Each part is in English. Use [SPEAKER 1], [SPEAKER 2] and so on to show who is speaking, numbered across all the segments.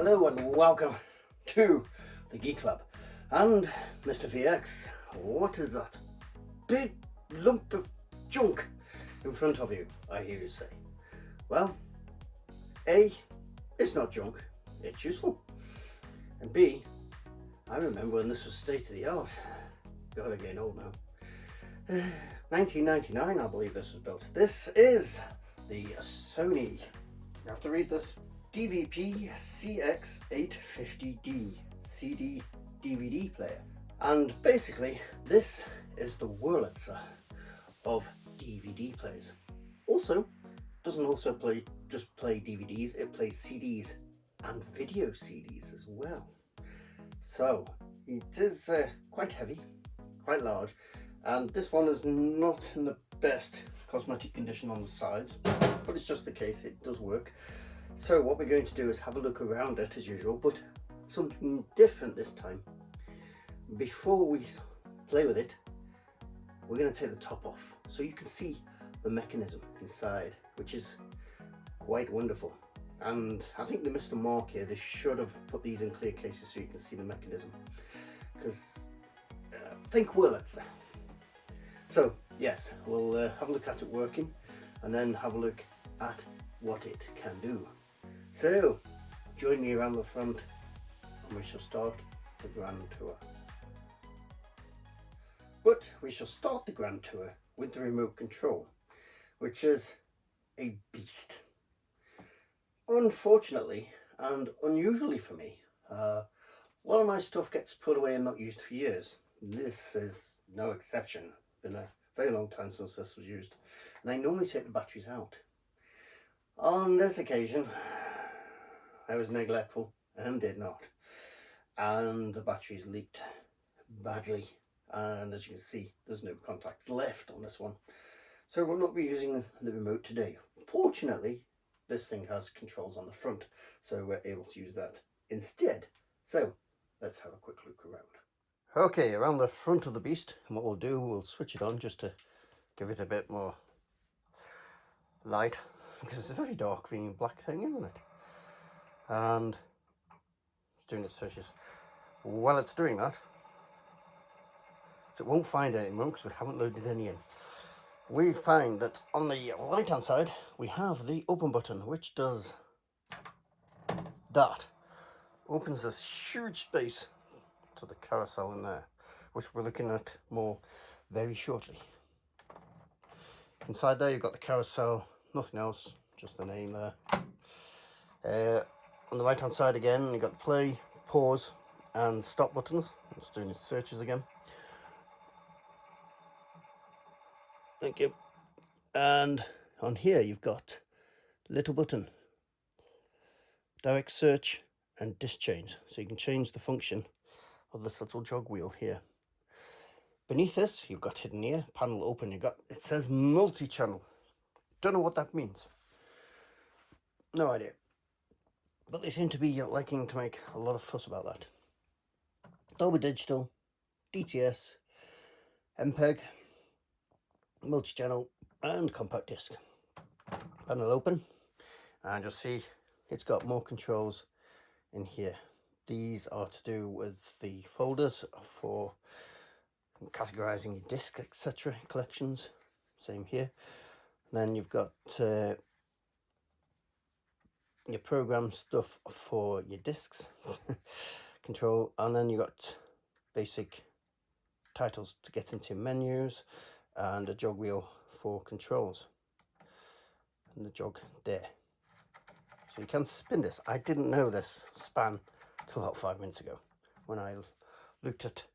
[SPEAKER 1] Hello and welcome to the Geek Club. And Mr. VX, what is that big lump of junk in front of you, I hear you say? Well, A, it's not junk, it's useful. And B, I remember when this was state of the art. God, I'm getting old now. 1999, I believe this was built. This is the Sony, you have to read this, DVP CX850D CD DVD player. And basically, this is the Wurlitzer of DVD players. Also, doesn't also just play DVDs, it plays CDs and video CDs as well. So, it is quite heavy, quite large, and this one is not in the best cosmetic condition on the sides, but it's just the case, it does work. So what we're going to do is have a look around it as usual, but something different this time. Before we play with it, we're going to take the top off so you can see the mechanism inside, which is quite wonderful. And I think they missed a mark here. They should have put these in clear cases so you can see the mechanism, because think Wurlitzer. So yes, we'll have a look at it working and then have a look at what it can do. So join me around the front and we shall start the grand tour. But we shall start the grand tour with the remote control, which is a beast. Unfortunately and unusually for me, a lot of my stuff gets put away and not used for years. This is no exception. Been a very long time since this was used, and I normally take the batteries out. On this occasion, I was neglectful and did not, and the batteries leaked badly, and as you can see, there's no contacts left on this one, so we'll not be using the remote today. Fortunately, this thing has controls on the front, so we're able to use that instead. So let's have a quick look around. Okay, around the front of the beast, and what we'll do, we'll switch it on just to give it a bit more light, because it's a very dark green black thing, isn't it? And it's doing its searches. While it's doing that, so it won't find any more because we haven't loaded any in. We find that on the right hand side we have the open button, which does that. Opens this huge space to the carousel in there, which we're looking at more very shortly. Inside there you've got the carousel, nothing else, just the name there. On the right hand side again you've got the play, pause and stop buttons. It's doing its searches again. Thank you. And on here you've got little button, direct search and disc change, so you can change the function of this little jog wheel here. Beneath this you've got hidden here, panel open, it says multi-channel. Don't know what that means, no idea, but they seem to be liking to make a lot of fuss about that. Dolby Digital, DTS, MPEG, multi-channel and compact disc. Panel open, and you'll see it's got more controls in here. These are to do with the folders for categorizing your disc, etc., collections. Same here. And then you've got your program stuff for your discs control, and then you've got basic titles to get into menus, and a jog wheel for controls, and the jog there. So you can spin this. I didn't know this span till about 5 minutes ago when I looked at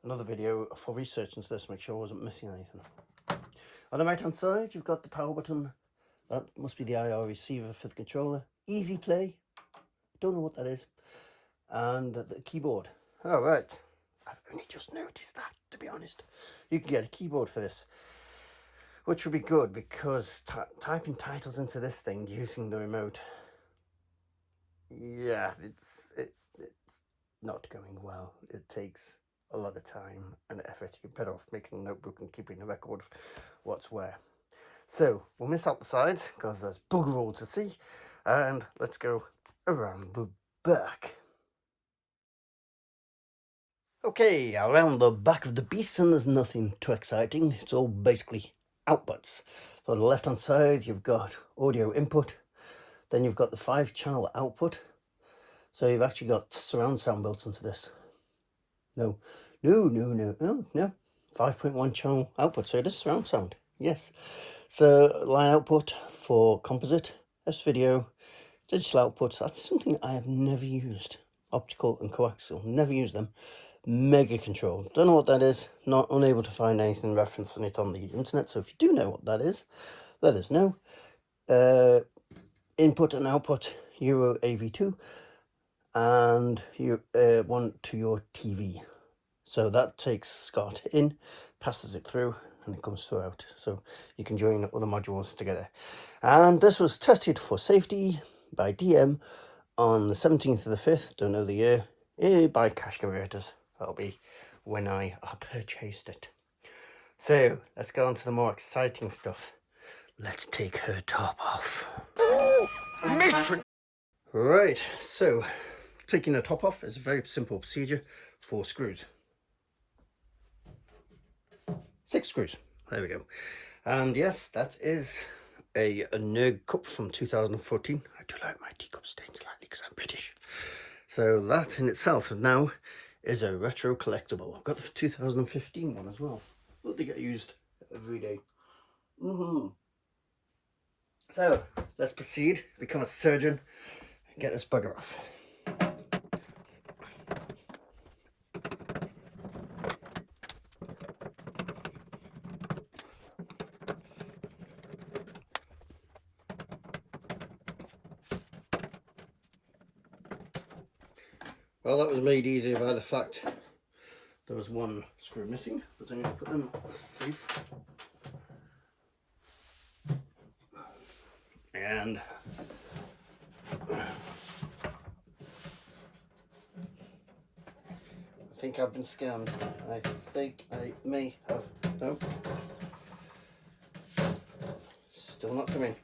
[SPEAKER 1] another video for research into this, make sure I wasn't missing anything. On the right hand side you've got the power button. That must be the IR receiver for the controller. Easy play, don't know what that is. And the keyboard. All right, I've only just noticed that, to be honest. You can get a keyboard for this, which would be good, because typing titles into this thing using the remote, yeah, it's not going well. It takes a lot of time and effort. You're better off making a notebook and keeping a record of what's where. So we'll miss out the sides because there's bugger all to see, and let's go around the back. Okay, around the back of the beast, and there's nothing too exciting. It's all basically outputs. So on the left hand side you've got audio input, then you've got the 5-channel output. So you've actually got surround sound built into this. No, 5.1 channel output, so it is surround sound, yes. So line output for composite, S-video, digital output, that's something I have never used. Optical and coaxial, never used them. Mega control, don't know what that is, not unable to find anything referencing it on the internet, so if you do know what that is, let us know. Input and output, Euro AV2, and you one to your TV. So that takes SCART in, passes it through, and it comes through out. So you can join other modules together. And this was tested for safety by DM on the 17th of the 5th, don't know the year, by Cash Converters. That'll be when I purchased it. So let's go on to the more exciting stuff. Let's take her top off. Matron. Right, so taking the top off is a very simple procedure. 4 screws. 6 screws. There we go. And yes, that is a Nerd cup from 2014. I do like my teacup stained slightly because I'm British. So that in itself now is a retro collectible. I've got the 2015 one as well. But they get used every day. So let's proceed, become a surgeon, and get this bugger off. Well, that was made easier by the fact there was one screw missing, but I'm going to put them safe. And I think I've been scammed. I think I may have. No. Still not coming.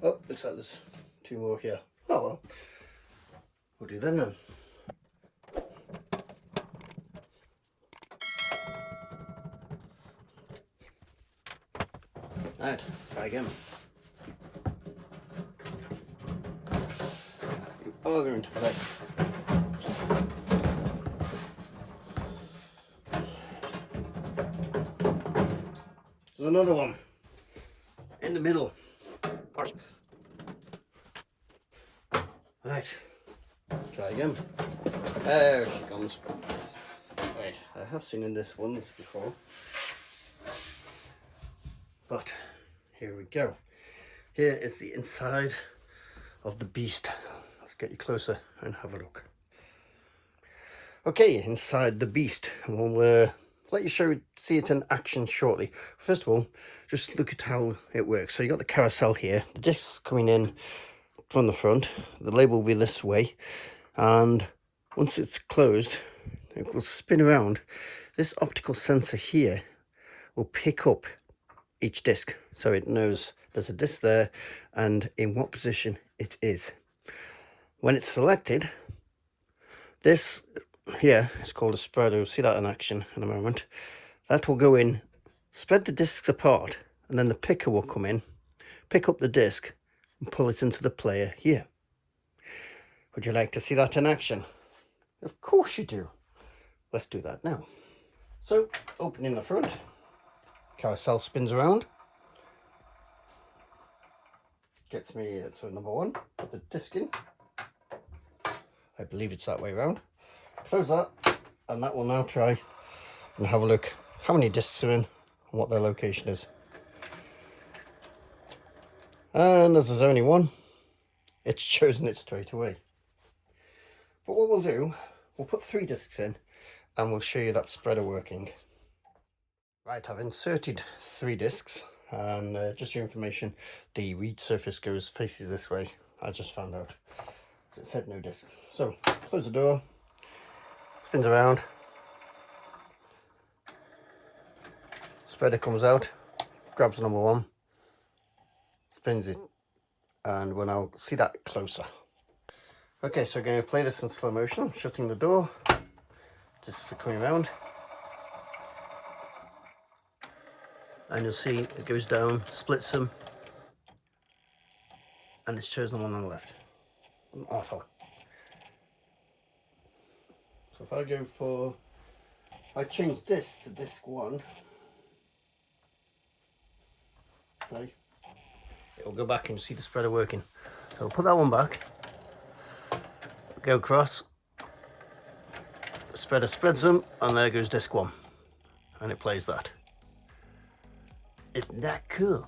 [SPEAKER 1] Oh, looks like there's 2 more here. Oh well. We'll do that then. Right, try again. You are going to play. There's another one in the middle. Right, try again. There she comes. Right, I have seen in this once before, but here we go. Here is the inside of the beast. Let's get you closer and have a look. Okay, inside the beast. We'll let you see it in action shortly. First of all, just look at how it works. So you got the carousel here, the discs coming in from the front. The label will be this way, and once it's closed, it will spin around. This optical sensor here will pick up each disc, so it knows there's a disc there and in what position it is. When it's selected, this here is called a spreader. You'll see that in action in a moment. That will go in, spread the discs apart, and then the picker will come in, pick up the disc and pull it into the player here. Would you like to see that in action? Of course you do. Let's do that now. So, opening the front, carousel spins around, gets me to number 1, put the disc in. I believe it's that way around. Close that, and that will now try and have a look how many discs are in and what their location is. And as there's only 1, it's chosen it straight away. But what we'll do, we'll put 3 discs in and we'll show you that spreader working. Right, I've inserted 3 discs, and just your information, the read surface faces this way. I just found out, it said no disc. So close the door, spins around, spreader comes out, grabs number 1, spins it, and we'll now see that closer. Okay, so we're going to play this in slow motion. I'm shutting the door. Discs are coming around. And you'll see it goes down, splits them, and it's chosen the one on the left. Awful. So if I go for, I change this to disc 1, okay, it'll go back and see the spreader working. So I'll put that one back, go across, the spreader spreads them, and there goes disc 1, and it plays that. Isn't that cool?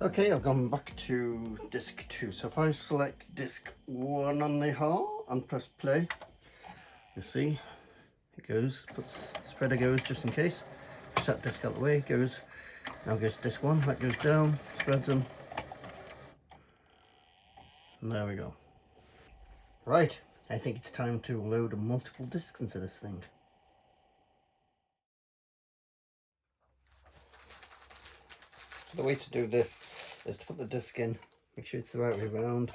[SPEAKER 1] Okay, I've gone back to disc 2. So if I select disc 1 on the heart and press play, you see it goes, puts spreader goes just in case. Set disc out of the way, goes, now goes disc 1, that goes down, spreads them. And there we go. Right, I think it's time to load multiple discs into this thing. The way to do this is to put the disc in, make sure it's the right way around,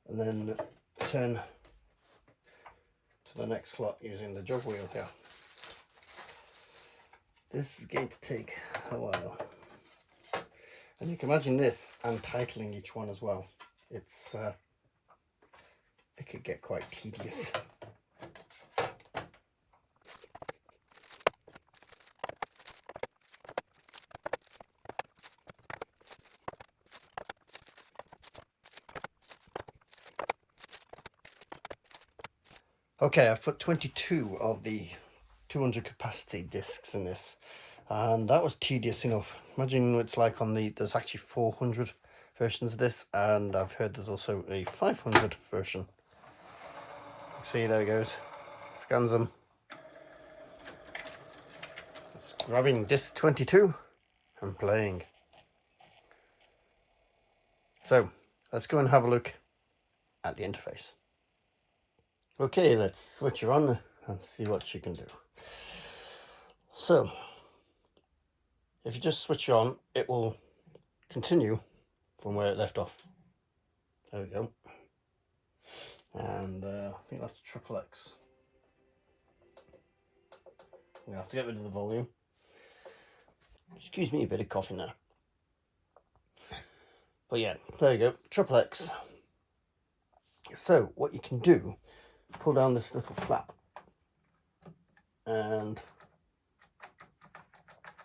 [SPEAKER 1] and then turn to the next slot using the jog wheel here. This is going to take a while, and you can imagine this and titling each one as well. It's it could get quite tedious. Okay, I've put 22 of the 200 capacity discs in this, and that was tedious enough. Imagine what it's like on the, there's actually 400 versions of this, and I've heard there's also a 500 version. See, there it goes, scans them. It's grabbing disc 22 and playing. So let's go and have a look at the interface. Okay, let's switch her on and see what she can do. So if you just switch on, it will continue from where it left off. There we go. And I think that's triple X. I'm going to have to get rid of the volume. Excuse me, a bit of coffee now. But yeah, there you go, triple X. So what you can do, pull down this little flap, and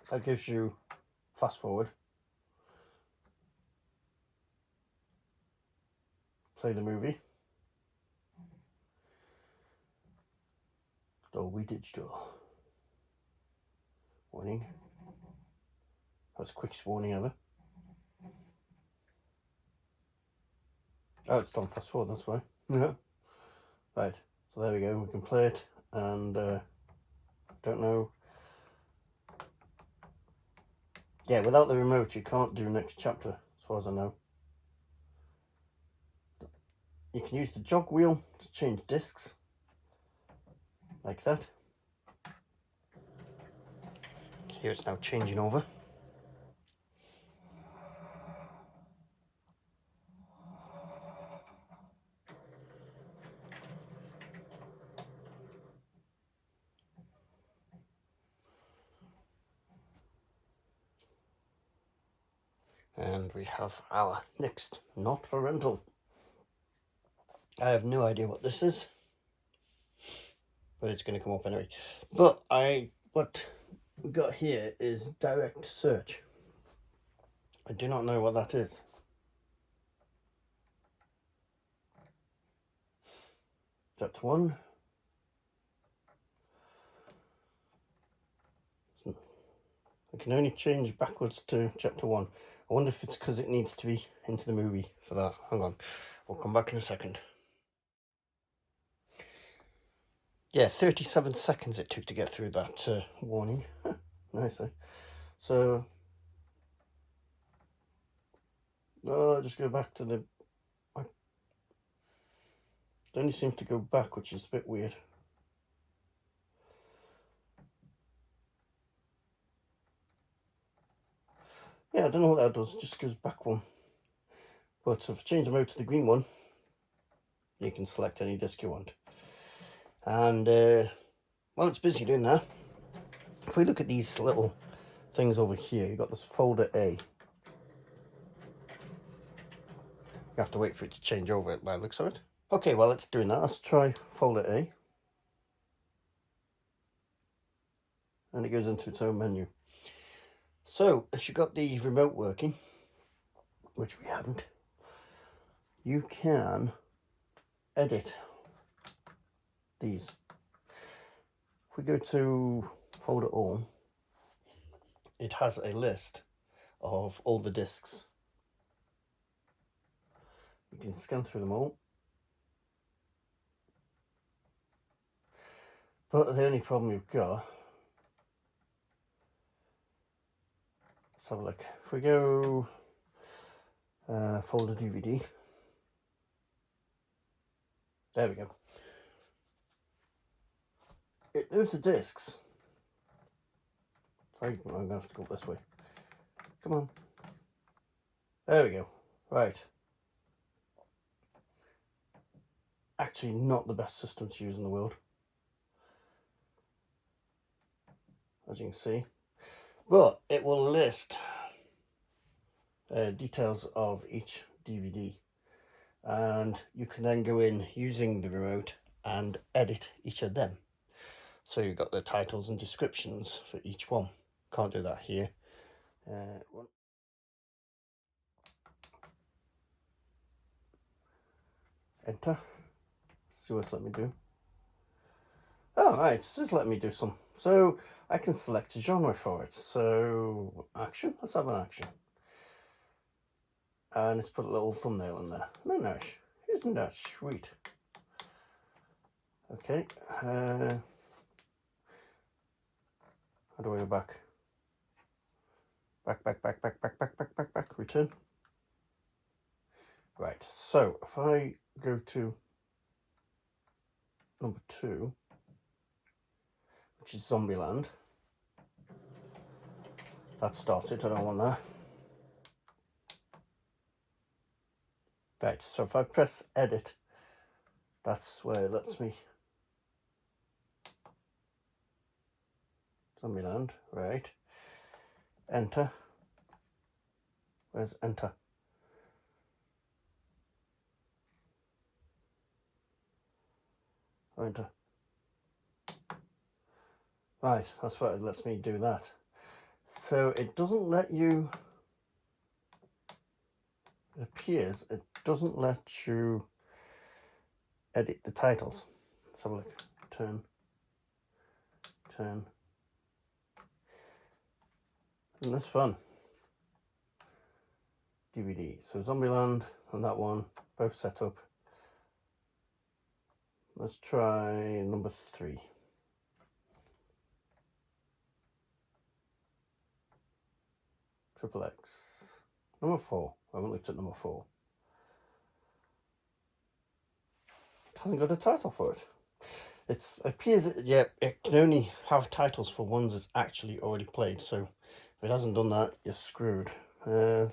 [SPEAKER 1] that gives you fast forward, play the movie, Dolby Digital, warning, that's the quickest warning ever. Oh, it's done fast forward, that's why. Yeah. Right, so there we go, we can play it, and don't know. Yeah, without the remote you can't do next chapter, as far as I know. You can use the jog wheel to change discs, like that. Here it's now changing over. And we have our next not for rental. I have no idea what this is, but it's going to come up anyway. But what we got here is direct search. I do not know what that is. That's one. I can only change backwards to chapter 1. I wonder if it's because it needs to be into the movie for that. Hang on, we'll come back in a second. Yeah, 37 seconds it took to get through that warning. Nice, eh? So, I'll just go back to the... It only seems to go back, which is a bit weird. Yeah, I don't know what that does, it just goes back one. But if I change the mode to the green one, you can select any disc you want. And while it's busy doing that, if we look at these little things over here, you've got this folder A. You have to wait for it to change over by the looks of it. Okay, while it's doing that, let's try folder A. And it goes into its own menu. So, if you've got the remote working, which we haven't, you can edit these. If we go to folder all, it has a list of all the discs. You can scan through them all. But the only problem you've got, let's have a look. If we go folder DVD, there we go. It knows the discs. Sorry, I'm going to have to go this way. Come on. There we go. Right. Actually, not the best system to use in the world, as you can see. But it will list details of each DVD. And you can then go in using the remote and edit each of them. So you've got the titles and descriptions for each one. Can't do that here. Enter. See what it's let me do. Oh, right, it's just let me do some. So I can select a genre for it. So action. Let's have an action. And let's put a little thumbnail in there. No, nice. Isn't that sweet? Okay. How do I go back? Back. Return. Right. So if I go to number 2, which is Zombieland. That starts it. I don't want that. Right, so if I press edit, that's where it lets me. Zombieland, right. Enter. Where's enter? Enter. Right, that's why it lets me do that. So it doesn't let you, it appears it doesn't let you edit the titles. Let's have a look. Turn. And that's fun. DVD. So Zombieland and that one, both set up. Let's try number 3. Triple X. Number 4. I haven't looked at number 4. It hasn't got a title for it. It appears that, yeah, it can only have titles for ones that's actually already played. So if it hasn't done that, you're screwed. Let's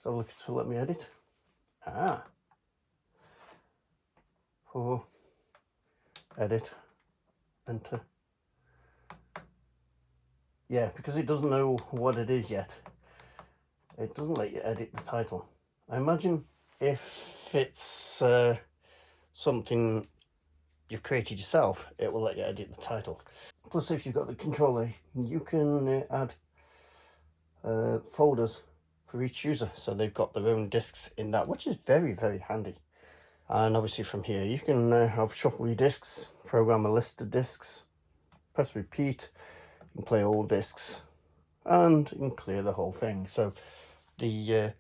[SPEAKER 1] have a look to let me edit. For edit, enter. Yeah, because it doesn't know what it is yet, it doesn't let you edit the title. I imagine if it's something you've created yourself, it will let you edit the title. Plus, if you've got the controller, you can add folders for each user, so they've got their own discs in that, which is very, very handy. And obviously from here you can have shuffle your discs, program a list of discs, press repeat. can play all discs, and you can clear the whole thing. So the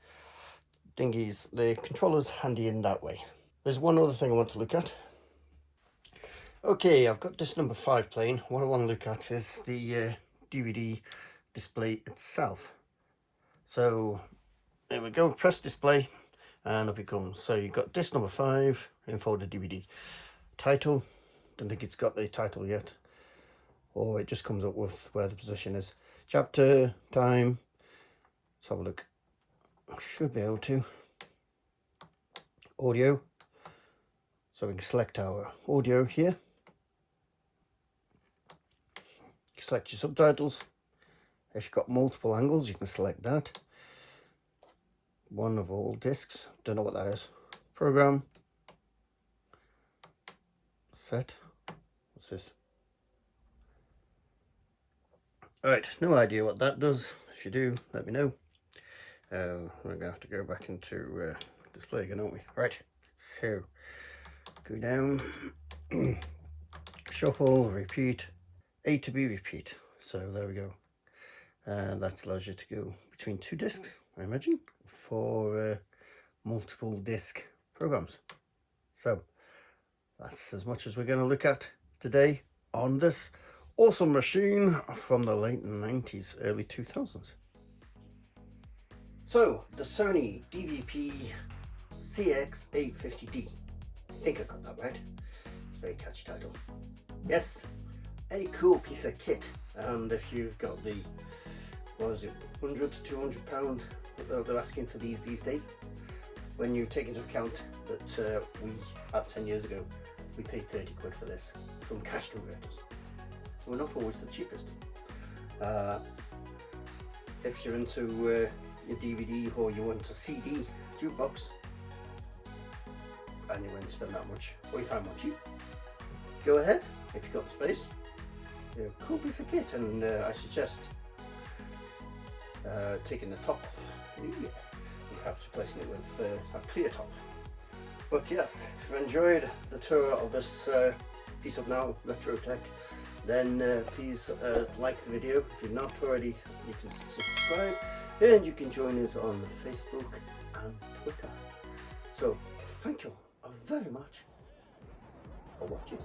[SPEAKER 1] dinghies, the controller's handy in that way. There's one other thing I want to look at. Okay, I've got disc number 5 playing. What I want to look at is the DVD display itself. So there we go, press display and up it comes. So you've got disc number 5 in folder DVD. Title, don't think it's got the title yet, or it just comes up with where the position is. Chapter, time, let's have a look. I should be able to. Audio, so we can select our audio here. Select your subtitles. If you've got multiple angles, you can select that. One of all discs, don't know what that is. Program, set, what's this? Alright, no idea what that does. If you do, let me know. We're going to have to go back into display again, aren't we? Right, so go down, shuffle, repeat, A to B repeat. So there we go. That allows you to go between 2 discs, I imagine, for multiple disc programs. So that's as much as we're going to look at today on this awesome machine from the late 90s, early 2000s. So the Sony DVP CX850D. I think I got that right. It's a very catchy title. Yes, a cool piece of kit. And if you've got the, what is it, £100 to £200 that they're asking for these days, when you take into account that we, about 10 years ago, we paid 30 quid for this from cash converters. So we're not always the cheapest. If you're into your DVD or you want a CD jukebox and you won't spend that much, or you find one cheap, go ahead if you've got the space. They're a cool piece of kit, and I suggest taking the top off, and perhaps replacing it with a clear top. But yes, if you enjoyed the tour of this piece of now retro tech, then please like the video. If you're not already, you can subscribe, and you can join us on Facebook and Twitter. So thank you very much for watching.